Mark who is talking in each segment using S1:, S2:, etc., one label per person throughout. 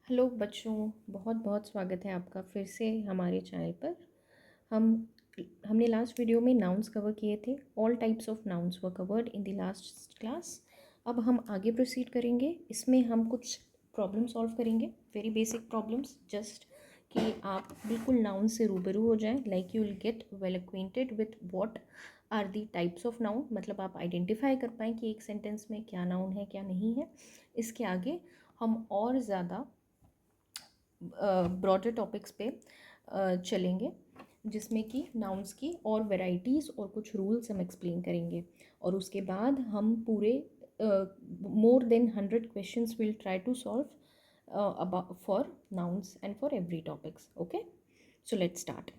S1: Hello बच्चों, बहुत बहुत स्वागत है आपका फिर से हमारे चैनल पर। हम हमने लास्ट वीडियो में नाउन्स कवर किए थे। All types of nouns were covered in the last class. अब हम आगे प्रोसीड करेंगे। इसमें हम कुछ प्रॉब्लम सॉल्व करेंगे, वेरी बेसिक प्रॉब्लम्स, जस्ट कि आप बिल्कुल नाउन से रूबरू हो जाएं, like you will get well acquainted with what are the types of noun. मतलब आप आइडेंटिफाई कर पाएँ कि एक सेंटेंस में क्या नाउन है क्या नहीं है। इसके आगे हम और ज़्यादा ब्रॉडर टॉपिक्स पे चलेंगे, जिसमें कि नाउन्स की और वैरायटीज़ और कुछ रूल्स हम एक्सप्लेन करेंगे। और उसके बाद हम पूरे more than 100 questions will try to solve about for nouns and for every topics. Okay, so let's start.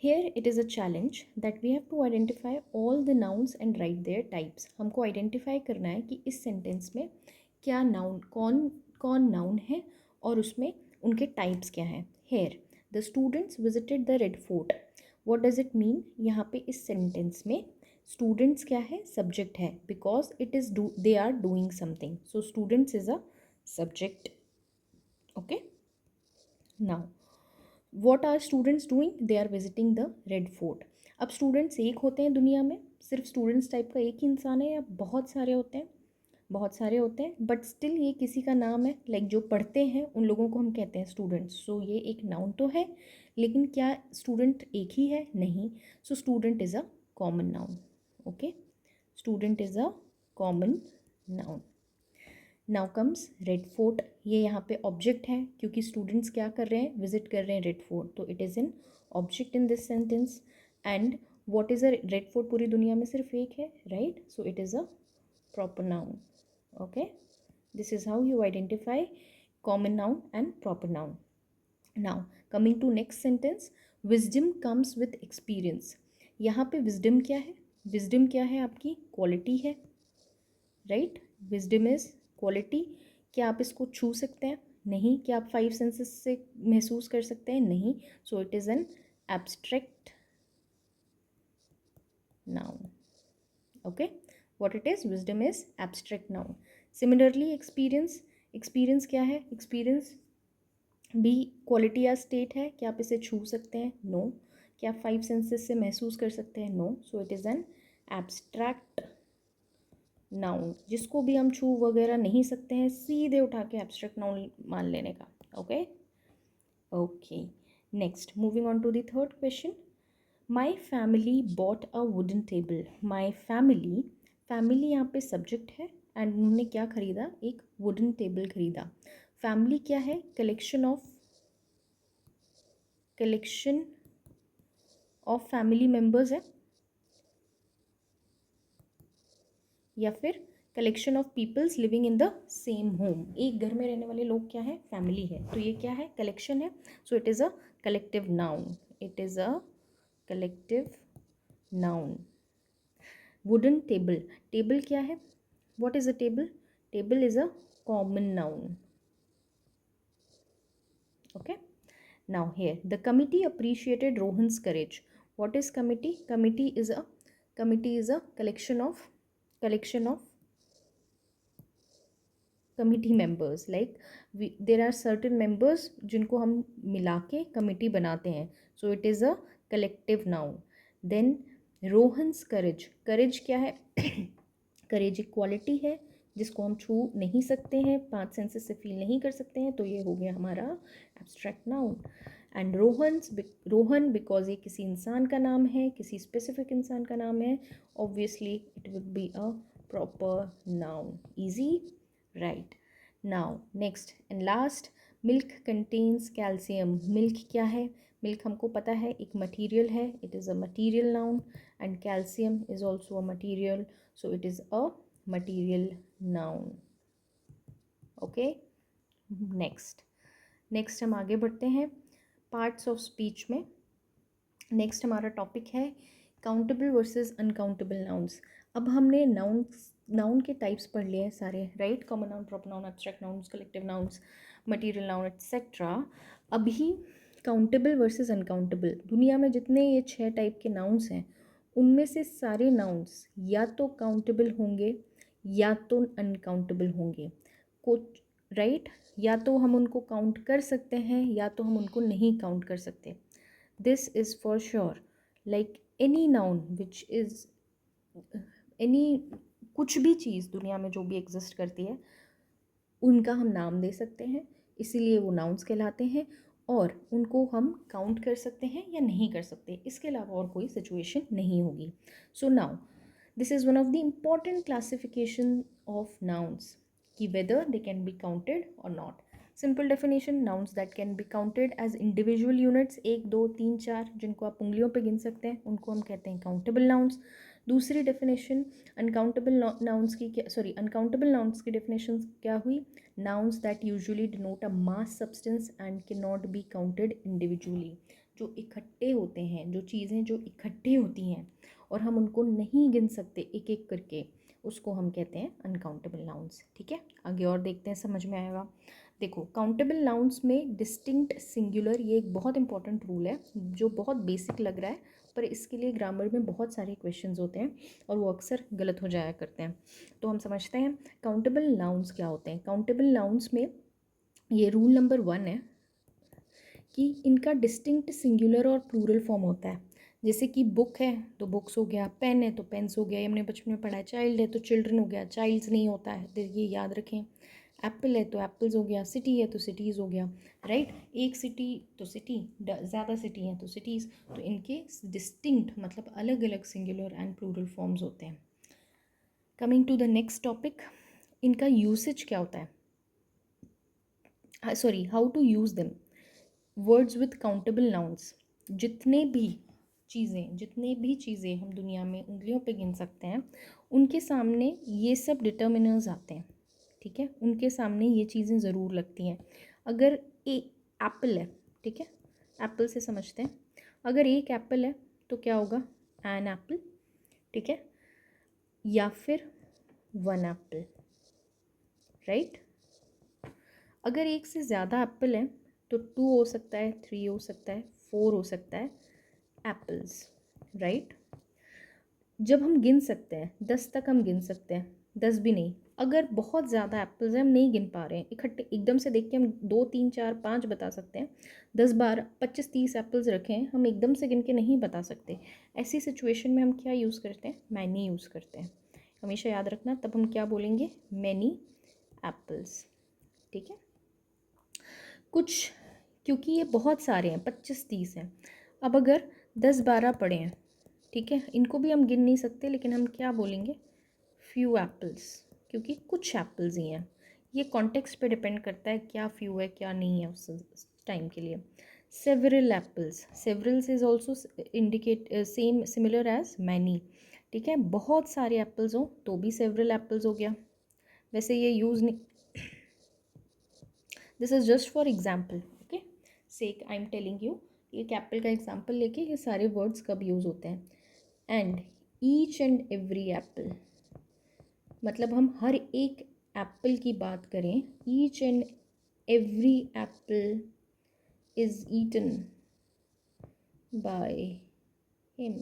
S1: Here it is a challenge that we have to identify all the nouns and write their types. हमको identify करना है कि इस sentence में क्या noun, कौन कौन noun है और उसमें उनके टाइप्स क्या हैं। Here the students visited the Red Fort. What does it mean? यहाँ पे इस सेंटेंस में स्टूडेंट्स क्या है, सब्जेक्ट है, because it is they are doing something, so students is a subject. Okay, now what are students doing? They are visiting the red fort. अब students एक होते हैं दुनिया में, सिर्फ स्टूडेंट्स टाइप का एक ही इंसान है या बहुत सारे होते हैं? बहुत सारे होते हैं, बट स्टिल ये किसी का नाम है। लाइक जो पढ़ते हैं उन लोगों को हम कहते हैं स्टूडेंट्स। सो ये एक नाउन तो है, लेकिन क्या स्टूडेंट एक ही है? नहीं। So student is a common noun. Okay, student is a common noun. Now comes red fort. ये यहाँ पे ऑब्जेक्ट है, क्योंकि स्टूडेंट्स क्या कर रहे हैं, विजिट कर रहे हैं रेड फोर्ट, तो it is an object in this sentence. And what is a red fort? पूरी दुनिया में सिर्फ एक है, right? So it is a proper noun. Okay, this is how you identify common noun and proper noun. Now coming to next sentence, wisdom comes with experience. यहाँ पे wisdom क्या है? विजडम क्या है? आपकी क्वालिटी है, राइट? Wisdom is quality. क्या आप इसको छू सकते हैं? नहीं। क्या आप 5 सेंसेस से महसूस कर सकते हैं? नहीं। सो it is an abstract noun. Okay, what it is? Wisdom is abstract noun. Similarly experience, experience क्या है? एक्सपीरियंस भी क्वालिटी या स्टेट है। क्या आप इसे छू सकते हैं? नो। क्या आप 5 सेंसेस से महसूस कर सकते हैं? No. So it is an abstract noun, जिसको भी हम छू वगैरह नहीं सकते हैं, सीधे उठा के एब्स्ट्रैक्ट नाउन मान लेने का। Okay okay, next moving on to the third question. My family bought a wooden table. My family, family यहाँ पे सब्जेक्ट है, एंड उन्होंने क्या खरीदा? एक वुडन टेबल खरीदा। फैमिली क्या है? कलेक्शन ऑफ फैमिली मेम्बर्स है, या फिर collection of peoples living in the same home. एक घर में रहने वाले लोग क्या है? फैमिली है। तो ये क्या है? कलेक्शन है। सो it is a collective noun. It is a collective noun. Wooden table, table क्या है? What is a table? Table is a common noun. Okay, now here the committee appreciated Rohan's courage. What is committee? Committee is a collection of committee members. Like there are certain members जिनको हम मिला के committee बनाते हैं। So it is a collective noun. Then Rohan's courage, courage क्या है? करेज एक quality है जिसको हम छू नहीं सकते हैं, 5 सेंसेस से फील नहीं कर सकते हैं, तो ये हो गया हमारा abstract noun. And Rohan because ये किसी इंसान का नाम है, किसी स्पेसिफिक इंसान का नाम है, obviously it would be a proper noun. Easy, right? Now next and last, milk contains calcium. Milk क्या है? मिल्क हमको पता है एक मटीरियल है, it is a material noun, and calcium is also a material, so it is a material noun. Okay, next हम आगे बढ़ते हैं पार्ट्स ऑफ स्पीच में। नेक्स्ट हमारा टॉपिक है काउंटेबल वर्सेस अनकाउंटेबल नाउन्स। अब हमने नाउन के टाइप्स पढ़ लिए हैं सारे, right? Common noun, proper noun, abstract nouns, collective nouns, material noun etcetera. अभी काउंटेबल वर्सेस अनकाउंटेबल, दुनिया में जितने ये 6 टाइप के नाउन्स हैं, उनमें से सारे नाउन्स या तो काउंटेबल होंगे या तो अनकाउंटेबल होंगे। कुछ राइट, या तो हम उनको काउंट कर सकते हैं या तो हम उनको नहीं काउंट कर सकते. This is for sure. Like any noun which is any, कुछ भी चीज़ दुनिया में जो भी एग्जिस्ट करती है उनका हम नाम दे सकते हैं, इसीलिए वो नाउन्स कहलाते हैं. और उनको हम काउंट कर सकते हैं या नहीं कर सकते, इसके अलावा और कोई सिचुएशन नहीं होगी. So now this is one of the important classification of nouns कि whether they can be counted और not. Simple definition, nouns that can be counted as individual units, 1 2 3 4, जिनको आप उंगलियों पे गिन सकते हैं, उनको हम कहते हैं काउंटेबल नाउन्स. दूसरी डेफिनेशन, अनकाउंटेबल नाउन्स की क्या, सॉरी, अनकाउंटेबल नाउन्स की डेफिनेशन क्या हुई? Nouns that usually denote a mass substance and can not be counted individually. जो इकट्ठे होते हैं, जो चीज़ें जो इकट्ठी होती हैं और हम उनको नहीं गिन सकते एक एक करके, उसको हम कहते हैं अनकाउंटेबल नाउन्स. ठीक है, आगे और देखते हैं, समझ में आएगा. देखो, काउंटेबल नाउन्स में डिस्टिंक्ट सिंगुलर, ये एक बहुत इंपॉर्टेंट रूल है जो बहुत बेसिक लग रहा है, पर इसके लिए ग्रामर में बहुत सारे क्वेश्चंस होते हैं और वो अक्सर गलत हो जाया करते हैं. तो हम समझते हैं काउंटेबल नाउन्स क्या होते हैं. काउंटेबल नाउन्स में ये रूल नंबर 1 है कि इनका डिस्टिंक्ट सिंगुलर और प्लूरल फॉर्म होता है. जैसे कि बुक है तो बुक्स हो गया, पेन है तो पेन्स हो गया, ये हमने बचपन में पढ़ा है. चाइल्ड है तो चिल्ड्रन हो गया, चाइल्ड्स नहीं होता है, तो ये याद रखें. एप्पल है तो एप्पल्स हो गया, सिटी है तो सिटीज़ हो गया. राइट, एक सिटी तो सिटी, ज़्यादा सिटी हैं तो सिटीज़. तो इनके डिस्टिंक्ट मतलब अलग अलग सिंगुलर एंड प्लूरल फॉर्म्स होते हैं. Coming to the next topic, इनका यूसेज क्या होता है, sorry, how to use them. Words with countable nouns, जितने भी चीज़ें हम दुनिया में उंगलियों पे गिन सकते हैं, उनके सामने ये सब डिटर्मिनर्स आते हैं. ठीक है, उनके सामने ये चीज़ें ज़रूर लगती हैं. अगर एक एप्पल है, ठीक है, एप्पल से समझते हैं. अगर एक एप्पल है तो क्या होगा? An apple. ठीक है, या फिर वन एप्पल. राइट, अगर एक से ज़्यादा एप्पल है तो 2 हो सकता है, 3 हो सकता है, 4 हो सकता है एप्पल्स. राइट, जब हम गिन सकते हैं 10 तक हम गिन सकते हैं, 10 भी नहीं. अगर बहुत ज़्यादा एप्पल्स हैं, हम नहीं गिन पा रहे हैं इकट्ठे एकदम से देख के, हम 2 3 4 5 बता सकते हैं. 10 12 25 30 एप्पल्स रखे हैं, हम एकदम से गिन के नहीं बता सकते. ऐसी सिचुएशन में हम क्या यूज़ करते हैं? मैनी यूज़ करते हैं. हमेशा याद रखना, तब हम क्या बोलेंगे? Many apples. ठीक है, कुछ, क्योंकि ये बहुत सारे हैं, 25 30 हैं. अब अगर 10 12 पड़े हैं, ठीक है, इनको भी हम गिन नहीं सकते, लेकिन हम क्या बोलेंगे? फ्यू एप्पल्स, क्योंकि कुछ एप्पल्स ही हैं. ये कॉन्टेक्स्ट पे डिपेंड करता है क्या फ्यू है क्या नहीं है उस टाइम के लिए. Several apples, severals is also indicate same similar as many. ठीक है, बहुत सारे एप्पल्स हो तो भी सेवरल एप्पल्स हो गया. वैसे ये यूज़ नहीं, this is just for example. Okay, सेक आई एम टेलिंग यू, एक एप्पल का एग्जाम्पल लेके ये सारे वर्ड्स कब यूज़ होते हैं. And each and every apple, मतलब हम हर एक एप्पल की बात करें. Each and every apple is eaten by him.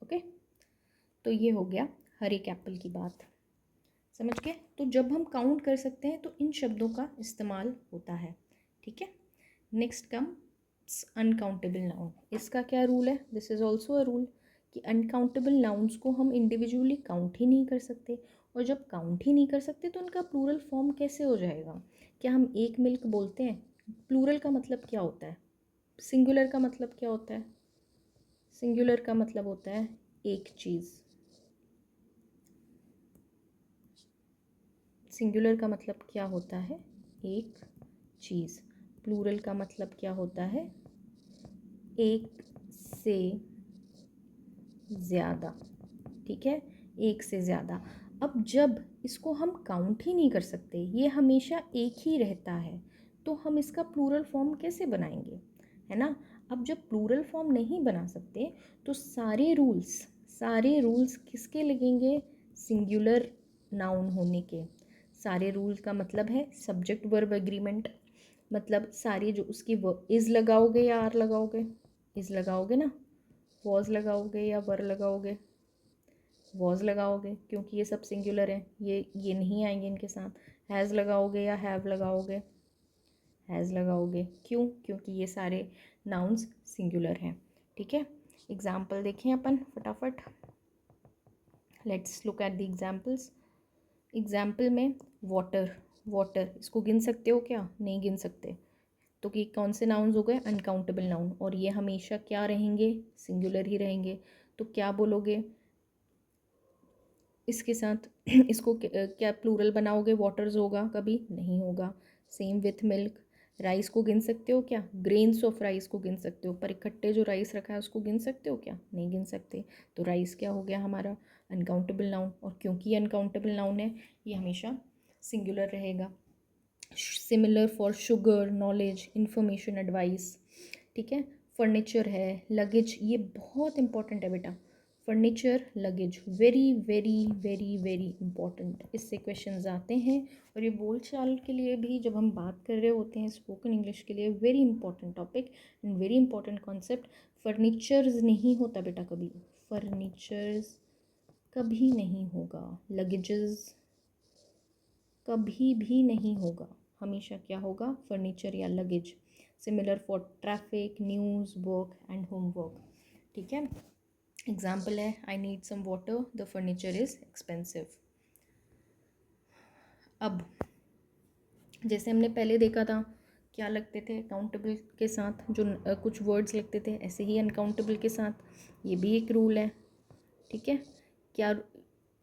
S1: ओके, तो ये हो गया हर एक एप्पल की बात. समझ गए? तो जब हम काउंट कर सकते हैं तो इन शब्दों का इस्तेमाल होता है. ठीक है, नेक्स्ट कम्स अनकाउंटेबल नाउन. इसका क्या रूल है? This is also a rule कि अनकाउंटेबल नाउन्स को हम इंडिविजुअली काउंट ही नहीं कर सकते. और जब काउंट ही नहीं कर सकते तो उनका प्लूरल फॉर्म कैसे हो जाएगा? क्या हम एक मिल्क बोलते हैं? प्लूरल का मतलब क्या होता है? सिंगुलर का मतलब क्या होता है? सिंगुलर का मतलब होता है एक चीज़. सिंगुलर का मतलब क्या होता है? एक चीज़. प्लूरल का मतलब क्या होता है? एक से ज़्यादा. ठीक है, एक से ज़्यादा. अब जब इसको हम काउंट ही नहीं कर सकते, ये हमेशा एक ही रहता है, तो हम इसका प्लूरल फॉर्म कैसे बनाएंगे? है ना. अब जब प्लूरल फॉर्म नहीं बना सकते तो सारे रूल्स किसके लगेंगे? सिंगुलर नाउन होने के. सारे रूल्स का मतलब है सब्जेक्ट वर्ब एग्रीमेंट. मतलब सारे जो उसकी इज़ लगाओगे या आर लगाओगे? इज़ लगाओगे ना. वॉज लगाओगे या वर लगाओगे? वॉज लगाओगे क्योंकि ये सब सिंगुलर है, ये नहीं आएंगे इनके साथ। हैज़ लगाओगे या हैव लगाओगे, हैज़ लगाओगे। क्यों? क्योंकि ये सारे नाउन्स सिंगुलर हैं। ठीक है, एग्जाम्पल देखें अपन फटाफट। Let's look at the examples. Example में वाटर, वाटर इसको गिन सकते हो क्या? नहीं गिन सकते। तो कि कौन से नाउन्स हो गए? अनकाउंटेबल नाउन, और ये हमेशा क्या रहेंगे? सिंगुलर ही रहेंगे। तो क्या बोलोगे इसके साथ? इसको क्या प्लूरल बनाओगे? वाटर्स होगा? कभी नहीं होगा। Same with milk. राइस को गिन सकते हो क्या? ग्रेन्स ऑफ राइस को गिन सकते हो, पर इकट्ठे जो राइस रखा है उसको गिन सकते हो क्या? नहीं गिन सकते। तो राइस क्या हो गया हमारा? अनकाउंटेबल नाउन, और क्योंकि ये अनकाउंटेबल नाउन है ये हमेशा सिंगुलर रहेगा। Similar for sugar, knowledge, information, advice. ठीक है, फर्नीचर है, लगेज, ये बहुत इंपॉर्टेंट है बेटा। Furniture, luggage, very very very very important, इससे क्वेश्चंस आते हैं। और ये बोलचाल के लिए भी जब हम बात कर रहे होते हैं, स्पोकन इंग्लिश के लिए very important topic and very important concept. Furnitures नहीं होता बेटा कभी, फर्नीचर्स कभी नहीं होगा। लगेजेस कभी भी नहीं होगा। हमेशा क्या होगा? फर्नीचर या luggage. Similar for traffic, news, work and homework. ठीक है, एग्जाम्पल है I need some water, the furniture is expensive. अब जैसे हमने पहले देखा था क्या लगते थे काउंटेबल के साथ, जो कुछ वर्ड्स लगते थे, ऐसे ही अनकाउंटेबल के साथ ये भी एक रूल है। ठीक है, क्या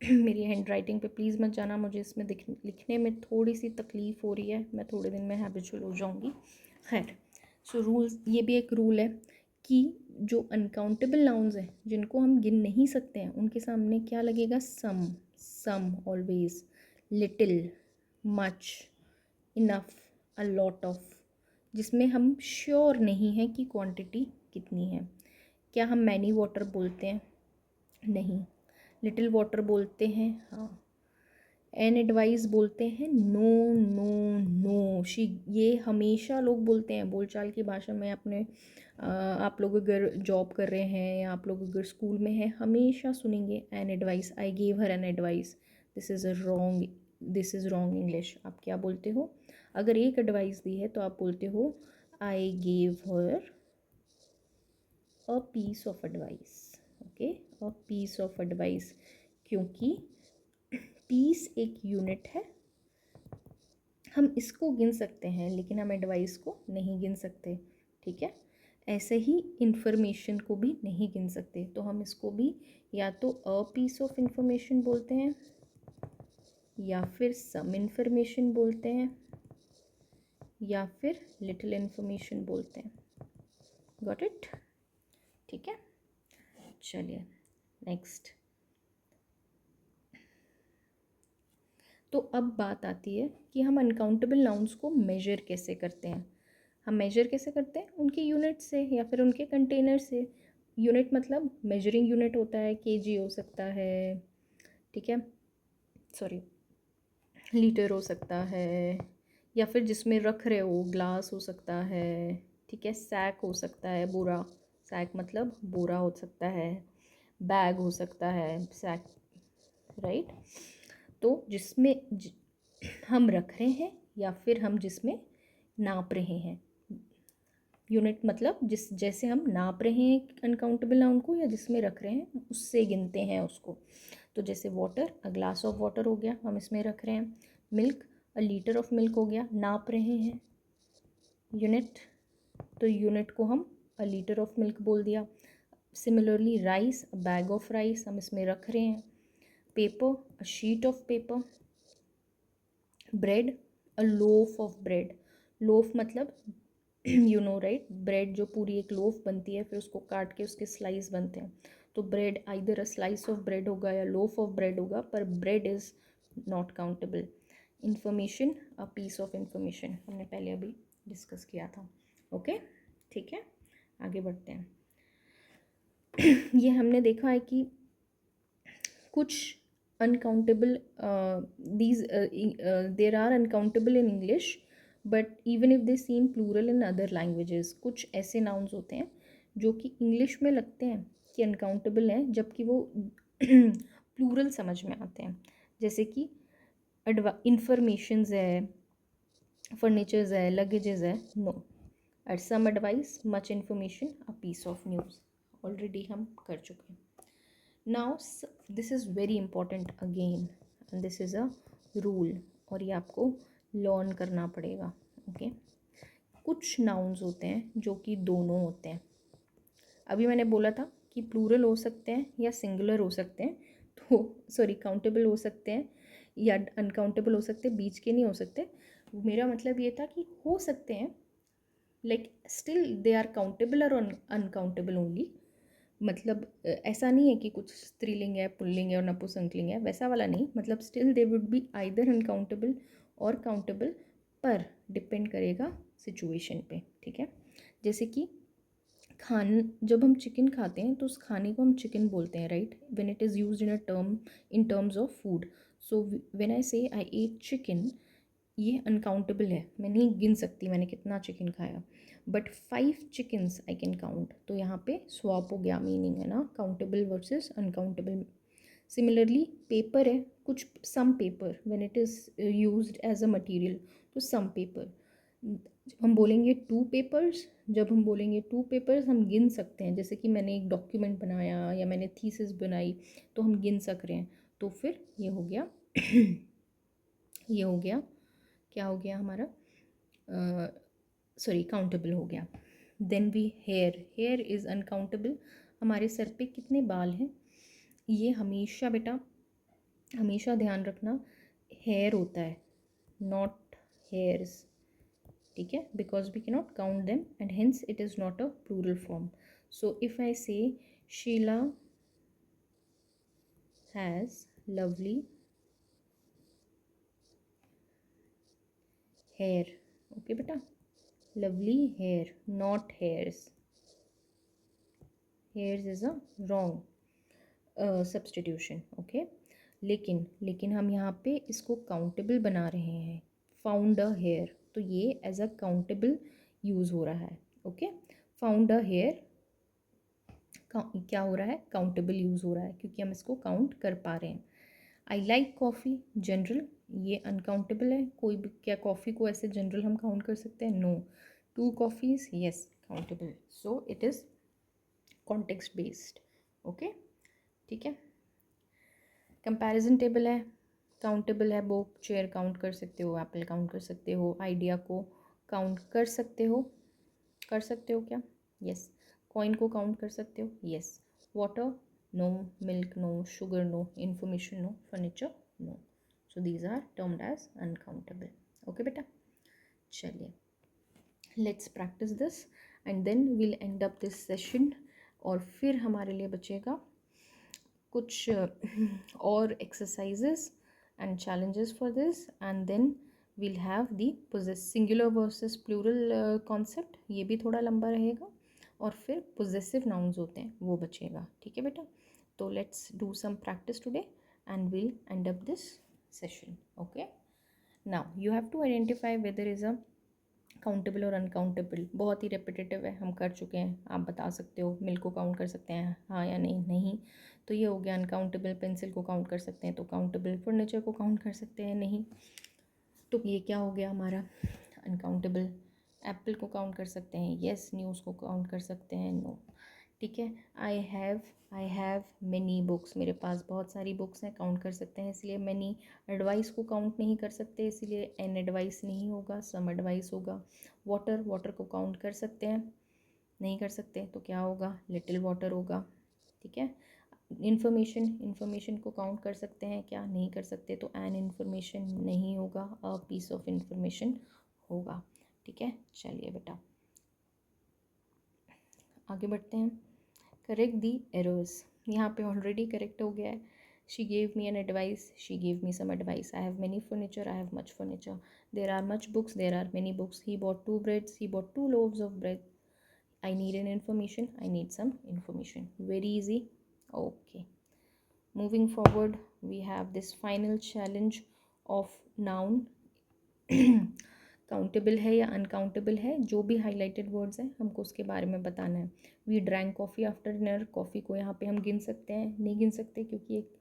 S1: मेरी हैंड राइटिंग पे प्लीज़ मत जाना, मुझे इसमें लिखने में थोड़ी सी तकलीफ़ हो रही है, मैं थोड़े दिन में हैबिचुअल हो जाऊंगी। खैर, सो रूल्स, ये भी एक रूल है कि जो अनकाउंटेबल नाउन्स हैं जिनको हम गिन नहीं सकते हैं उनके सामने क्या लगेगा? Some always, little, much, enough, a lot of, जिसमें हम श्योर नहीं हैं कि क्वांटिटी कितनी है। क्या हम मैनी वाटर बोलते हैं? नहीं। लिटिल वाटर बोलते हैं? हाँ। एन एडवाइस बोलते हैं? नो नो नो शी, ये हमेशा लोग बोलते हैं बोलचाल की भाषा में। अपने आप लोग अगर जॉब कर रहे हैं या आप लोग अगर स्कूल में हैं, हमेशा सुनेंगे an advice, I gave her an advice. This is a wrong, this is wrong English. आप क्या बोलते हो? अगर एक एडवाइस दी है तो आप बोलते हो I gave her a piece of advice. Okay, a piece of advice, क्योंकि पीस एक यूनिट है, हम इसको गिन सकते हैं लेकिन हम एडवाइस को नहीं गिन सकते। ठीक है, ऐसे ही इंफॉर्मेशन को भी नहीं गिन सकते, तो हम इसको भी या तो अ पीस ऑफ इंफॉर्मेशन बोलते हैं या फिर सम इंफॉर्मेशन बोलते हैं या फिर लिटिल इंफॉर्मेशन बोलते हैं। Got it? ठीक है, चलिए नेक्स्ट। तो अब बात आती है कि हम अनकाउंटेबल नाउन्स को मेजर कैसे करते हैं। हम मेजर कैसे करते हैं? उनके यूनिट से या फिर उनके कंटेनर से। यूनिट मतलब मेजरिंग यूनिट होता है, केजी हो सकता है, ठीक है, सॉरी, लीटर हो सकता है, या फिर जिसमें रख रहे हो ग्लास हो सकता है, ठीक है, सैक हो सकता है, बोरा, सैक मतलब बोरा हो सकता है, बैग हो सकता है, सैक, राइट। तो जिसमें हम रख रहे हैं या फिर हम जिसमें नाप रहे हैं। यूनिट मतलब जिस जैसे हम नाप रहे हैं अनकाउंटेबल नाउन को या जिसमें रख रहे हैं उससे गिनते हैं उसको। तो जैसे water, a glass of water हो गया, हम इसमें रख रहे हैं। Milk, a litre of milk हो गया, नाप रहे हैं। यूनिट, तो यूनिट को हम अ लीटर ऑफ मिल्क बोल दिया। Similarly rice, a bag of rice, हम इसमें रख रहे हैं। Paper, a sheet of paper. Bread, a loaf of bread. Loaf मतलब यू नो राइट, ब्रेड जो पूरी एक लोफ बनती है फिर उसको काट के उसके स्लाइस बनते हैं। तो bread either a slice of bread होगा या लोफ ऑफ ब्रेड होगा, पर bread is not countable. Information, a piece of information, हमने पहले अभी डिस्कस किया था। ओके, ठीक है, आगे बढ़ते हैं। ये हमने देखा है कि कुछ uncountable these there are uncountable in English, but even if they seem plural in other languages, कुछ ऐसे nouns होते हैं जो कि इंग्लिश में लगते हैं कि अनकाउंटेबल हैं जबकि वो प्लूरल समझ में आते हैं, जैसे कि इंफॉर्मेशंस है, फर्नीचर्स है, लगेजेस है, no. At some advice, much information, a piece of news, already हम कर चुके हैं। Now this is very important again, and this is a rule, और ये आपको लर्न करना पड़ेगा। ओके, कुछ नाउन्स होते हैं जो कि दोनों होते हैं। अभी मैंने बोला था कि प्लूरल हो सकते हैं या सिंगुलर हो सकते हैं, तो सॉरी काउंटेबल हो सकते हैं या अनकाउंटेबल हो सकते हैं, बीच के नहीं हो सकते। मेरा मतलब ये था कि हो सकते हैं, like still they are countable और अनकाउंटेबल ओनली। मतलब ऐसा नहीं है कि कुछ स्त्रीलिंग है, पुल्लिंग है और नपुंसकलिंग है, वैसा वाला नहीं। मतलब still they would be either uncountable और काउंटेबल, पर डिपेंड करेगा सिचुएशन पे, ठीक है। जैसे कि जब हम चिकन खाते हैं तो उस खाने को हम चिकन बोलते हैं, right, when it is used in terms of food. So when I say I ate chicken, ये अनकाउंटेबल है, मैं नहीं गिन सकती मैंने कितना चिकन खाया, but 5 chickens I can count. तो यहाँ पे स्वैप हो गया मीनिंग, है ना, countable versus uncountable. Similarly paper है, कुछ some paper when it is used as a material, तो सम पेपर। जब हम बोलेंगे टू पेपर्स हम गिन सकते हैं, जैसे कि मैंने एक डॉक्यूमेंट बनाया या मैंने थीसिस बनाई, तो हम गिन सक रहे हैं। तो फिर ये हो गया ये हो गया, क्या हो गया हमारा, सॉरी काउंटेबल हो गया। Then we hair is uncountable. हमारे सर पे कितने बाल हैं, ये हमेशा बेटा, हमेशा ध्यान रखना, हेयर होता है, नॉट हेयर्स, ठीक है, because we cannot count them and hence it is not a plural form. So if I say Sheila has lovely hair, okay बेटा, lovely hair, not hairs. Hairs is a wrong substitution, okay. लेकिन हम यहाँ पे इसको countable बना रहे हैं, found a hair, तो ये एज अ काउंटेबल यूज़ हो रहा है, ओके। फाउंड अ हेयर क्या हो रहा है, काउंटेबल यूज़ हो रहा है, क्योंकि हम इसको काउंट कर पा रहे हैं। आई लाइक कॉफ़ी जनरल, ये अनकाउंटेबल है, कोई भी, क्या कॉफ़ी को ऐसे जनरल हम काउंट कर सकते हैं, no. 2 coffees, yes countable. So it is context based, okay, ठीक है। कंपैरिजन टेबल है, काउंटेबल है, बुक चेयर काउंट कर सकते हो, एप्पल काउंट कर सकते हो, आइडिया को काउंट कर सकते हो, क्या, यस। कॉइन को काउंट कर सकते हो, yes. Water no, milk no, sugar no, information no, furniture no. So these are termed as uncountable, okay बेटा। चलिए, let's practice this and then we'll end up this session. और फिर हमारे लिए बचेगा कुछ और exercises and challenges for this, and then we'll have the singular versus plural concept, ये भी थोड़ा लंबा रहेगा, और फिर possessive nouns होते हैं वो बचेगा, ठीक है बेटा। तो let's do some practice today and we'll end up this session, okay। Now you have to identify whether is a countable और अनकाउंटेबल, बहुत ही रेपिटेटिव है, हम कर चुके हैं, आप बता सकते हो। मिल्क को काउंट कर सकते हैं, हाँ या नहीं, नहीं, तो ये हो गया अनकाउंटेबल। पेंसिल को काउंट कर सकते हैं तो काउंटेबल, फर्नीचर को काउंट कर सकते हैं, नहीं, तो ये क्या हो गया हमारा, अनकाउंटेबल। एप्पल को काउंट कर सकते हैं, येस। न्यूज़ को काउंट कर सकते हैं, नो, ठीक है। आई हैव मैनी बुक्स, मेरे पास बहुत सारी बुक्स हैं, काउंट कर सकते हैं, इसलिए मैनी। एडवाइस को काउंट नहीं कर सकते, इसीलिए एन एडवाइस नहीं होगा, सम एडवाइस होगा। वाटर को काउंट कर सकते हैं, नहीं कर सकते, तो क्या होगा, लिटिल वाटर होगा, ठीक है। इन्फॉर्मेशन को काउंट कर सकते हैं क्या, नहीं कर सकते, तो एन इन्फॉर्मेशन नहीं होगा, अ पीस ऑफ इन्फॉर्मेशन होगा, ठीक है। चलिए बेटा आगे बढ़ते हैं। करेक्ट दी एरर्स, यहाँ पे ऑलरेडी करेक्ट हो गया है। She gave me an advice, she gave me some advice. I have many furniture, I have much furniture. There are much books, there are many books. He bought 2 breads, he bought 2 loaves of bread. I need an information, I need some information. Very easy, okay। Moving forward, we have this final challenge of noun। Countable है या uncountable है, जो भी highlighted words हैं हमको उसके बारे में बताना है। We drank coffee after dinner, coffee को यहाँ पे हम गिन सकते हैं, नहीं गिन सकते, क्योंकि एक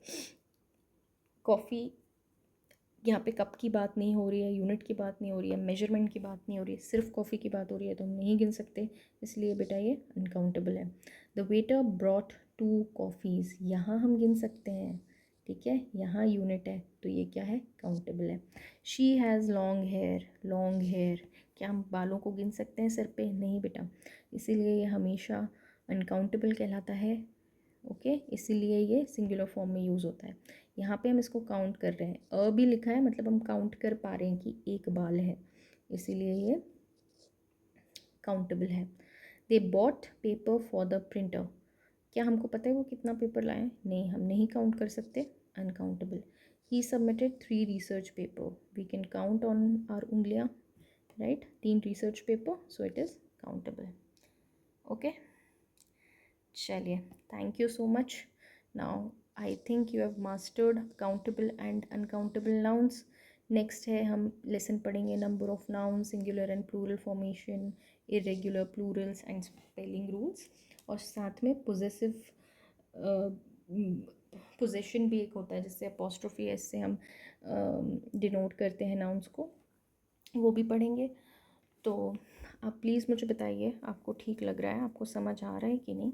S1: कॉफ़ी, यहाँ पे कप की बात नहीं हो रही है, यूनिट की बात नहीं हो रही है, मेजरमेंट की बात नहीं हो रही है, सिर्फ कॉफ़ी की बात हो रही है, तो हम नहीं गिन सकते, इसलिए बेटा ये अनकाउंटेबल है। द वेटर ब्रॉट 2 कॉफ़ीज़, यहाँ हम गिन सकते हैं, ठीक है, यहाँ यूनिट है तो ये क्या है, काउंटेबल है। She has long hair, long hair, क्या हम बालों को गिन सकते हैं सर पे, नहीं बेटा, इसीलिए ये हमेशा अनकाउंटेबल कहलाता है। ओके, इसीलिए ये सिंगुलर फॉर्म में यूज़ होता है। यहाँ पे हम इसको काउंट कर रहे हैं, भी लिखा है, मतलब हम काउंट कर पा रहे हैं कि एक बाल है, इसीलिए ये काउंटेबल है। They bought paper for the printer, क्या हमको पता है वो कितना पेपर लाए, नहीं, हम नहीं काउंट कर सकते, uncountable. He submitted 3 research paper, we can count on our उंगलियाँ, right, 3 research paper, so it is countable. Okay, चलिए, thank you so much. Now I think you have mastered countable and uncountable nouns. Next है हम lesson पढ़ेंगे number of noun, singular and plural formation, irregular plurals and spelling rules, और साथ में possessive possession भी एक होता है, जिससे अपोस्ट्रोफी एस से हम डिनोट करते हैं नाउन्स को, वो भी पढ़ेंगे। तो आप प्लीज़ मुझे बताइए आपको ठीक लग रहा है, आपको समझ आ रहा है कि नहीं,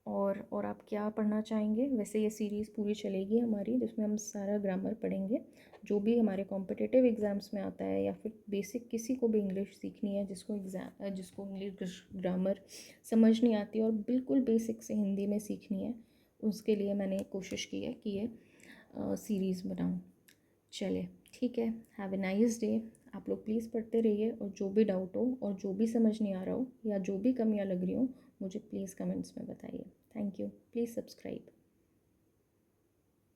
S1: और आप क्या पढ़ना चाहेंगे। वैसे ये सीरीज़ पूरी चलेगी हमारी, जिसमें हम सारा ग्रामर पढ़ेंगे, जो भी हमारे कॉम्पिटिटिव एग्ज़ाम्स में आता है, या फिर बेसिक किसी को भी इंग्लिश सीखनी है, जिसको इंग्लिश ग्रामर समझ नहीं आती और बिल्कुल बेसिक से हिंदी में सीखनी है, उसके लिए मैंने कोशिश की है कि ये सीरीज़ बनाऊँ। चलिए, ठीक है, हैव ए नाइस डे। आप लोग प्लीज़ पढ़ते रहिए, और जो भी डाउट हो और जो भी समझ नहीं आ रहा हो या जो भी कमियां लग रही हो, मुझे प्लीज़ कमेंट्स में बताइए। Thank you, please subscribe.